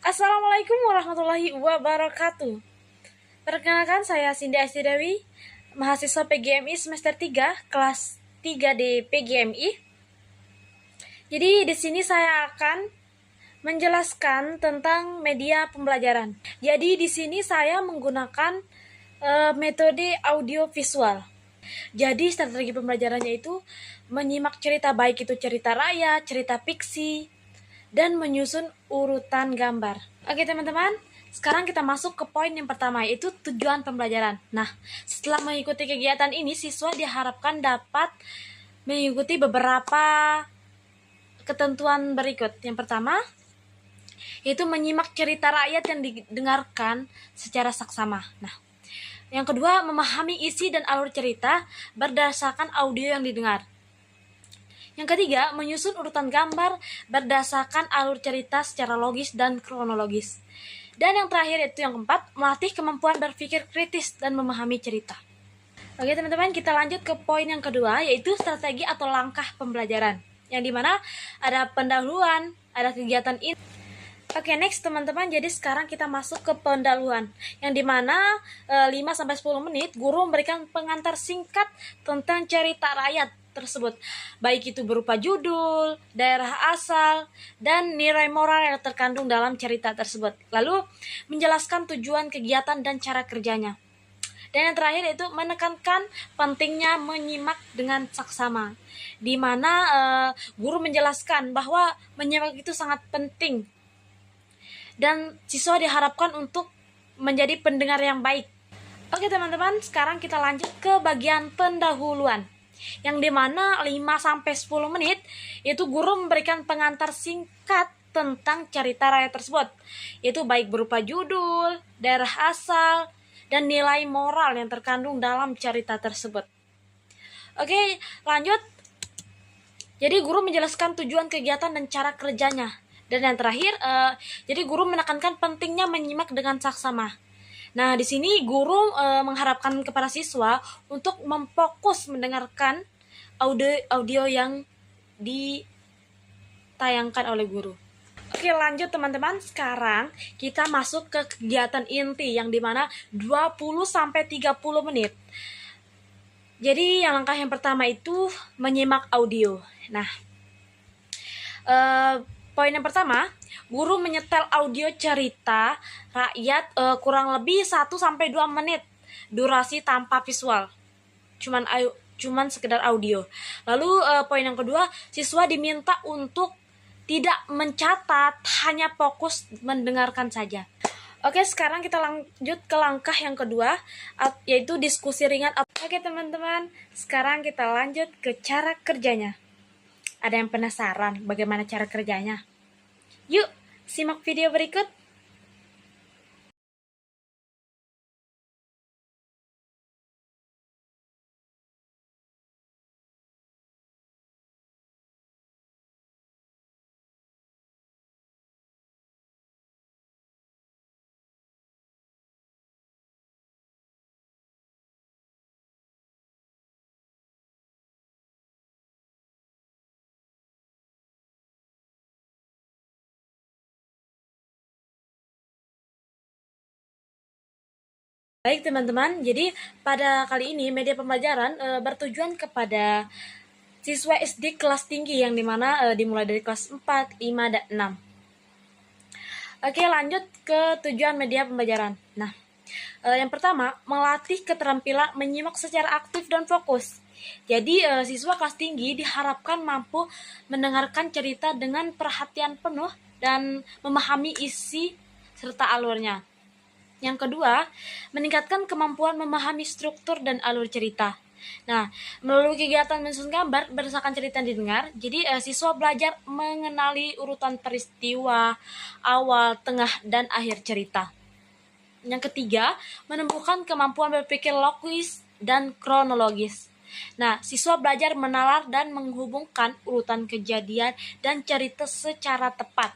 Assalamualaikum warahmatullahi wabarakatuh. Perkenalkan, saya Cindy Astidawi, mahasiswa PGMI semester 3, kelas 3 di PGMI. Jadi di sini saya akan menjelaskan tentang media pembelajaran. Jadi di sini saya menggunakan metode audio visual. Jadi strategi pembelajarannya itu menyimak cerita, baik itu cerita rakyat, cerita fiksi, dan menyusun urutan gambar. Oke teman-teman, sekarang kita masuk ke poin yang pertama, yaitu tujuan pembelajaran. Nah, setelah mengikuti kegiatan ini, siswa diharapkan dapat mengikuti beberapa ketentuan berikut. Yang pertama, yaitu menyimak cerita rakyat yang didengarkan secara saksama. Nah, yang kedua, memahami isi dan alur cerita berdasarkan audio yang didengar. Yang ketiga, menyusun urutan gambar berdasarkan alur cerita secara logis dan kronologis. Dan yang terakhir, itu yang keempat, melatih kemampuan berpikir kritis dan memahami cerita. Oke teman-teman, kita lanjut ke poin yang kedua, yaitu strategi atau langkah pembelajaran, yang dimana ada pendahuluan, ada kegiatan ini. Oke, next teman-teman, jadi sekarang kita masuk ke pendahuluan, yang dimana 5-10 menit guru memberikan pengantar singkat tentang cerita rakyat tersebut, baik itu berupa judul, daerah asal, dan nilai moral yang terkandung dalam cerita tersebut. Lalu menjelaskan tujuan kegiatan dan cara kerjanya. Dan yang terakhir itu menekankan pentingnya menyimak dengan saksama, di mana guru menjelaskan bahwa menyimak itu sangat penting dan siswa diharapkan untuk menjadi pendengar yang baik. Oke teman-teman, sekarang kita lanjut ke bagian pendahuluan, yang dimana 5-10 menit itu guru memberikan pengantar singkat tentang cerita rakyat tersebut, yaitu baik berupa judul, daerah asal, dan nilai moral yang terkandung dalam cerita tersebut. Oke, lanjut. Jadi guru menjelaskan tujuan kegiatan dan cara kerjanya. Dan yang terakhir, jadi guru menekankan pentingnya menyimak dengan saksama. Nah, di sini guru mengharapkan kepada siswa untuk memfokus mendengarkan audio yang ditayangkan oleh guru. Oke, lanjut teman-teman. Sekarang kita masuk ke kegiatan inti, yang dimana 20-30 menit. Jadi yang langkah yang pertama itu menyimak audio. Nah, poin yang pertama, guru menyetel audio cerita rakyat kurang lebih 1-2 menit durasi tanpa visual. Cuman sekedar audio. Lalu poin yang kedua, siswa diminta untuk tidak mencatat, hanya fokus mendengarkan saja. Oke, sekarang kita lanjut ke langkah yang kedua, yaitu diskusi ringan. Oke teman-teman, sekarang kita lanjut ke cara kerjanya. Ada yang penasaran bagaimana cara kerjanya? Yuk, simak video berikut. Baik teman-teman, jadi pada kali ini media pembelajaran bertujuan kepada siswa SD kelas tinggi, yang dimana dimulai dari kelas 4, 5, dan 6. Oke, lanjut ke tujuan media pembelajaran. Nah, yang pertama, melatih keterampilan menyimak secara aktif dan fokus. Jadi siswa kelas tinggi diharapkan mampu mendengarkan cerita dengan perhatian penuh dan memahami isi serta alurnya. Yang kedua, meningkatkan kemampuan memahami struktur dan alur cerita. Nah, melalui kegiatan menyusun gambar berdasarkan cerita yang didengar, jadi siswa belajar mengenali urutan peristiwa, awal, tengah, dan akhir cerita. Yang ketiga, menumbuhkan kemampuan berpikir logis dan kronologis. Nah, siswa belajar menalar dan menghubungkan urutan kejadian dan cerita secara tepat.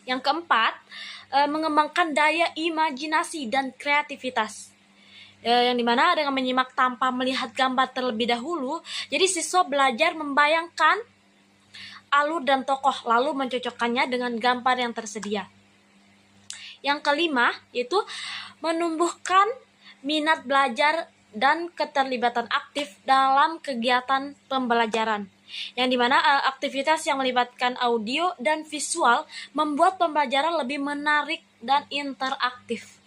Yang keempat, mengembangkan daya imajinasi dan kreativitas. Yang dimana dengan menyimak tanpa melihat gambar terlebih dahulu, jadi siswa belajar membayangkan alur dan tokoh, lalu mencocokkannya dengan gambar yang tersedia. Yang kelima, yaitu menumbuhkan minat belajar dan keterlibatan aktif dalam kegiatan pembelajaran. Yang dimana aktivitas yang melibatkan audio dan visual membuat pembelajaran lebih menarik dan interaktif.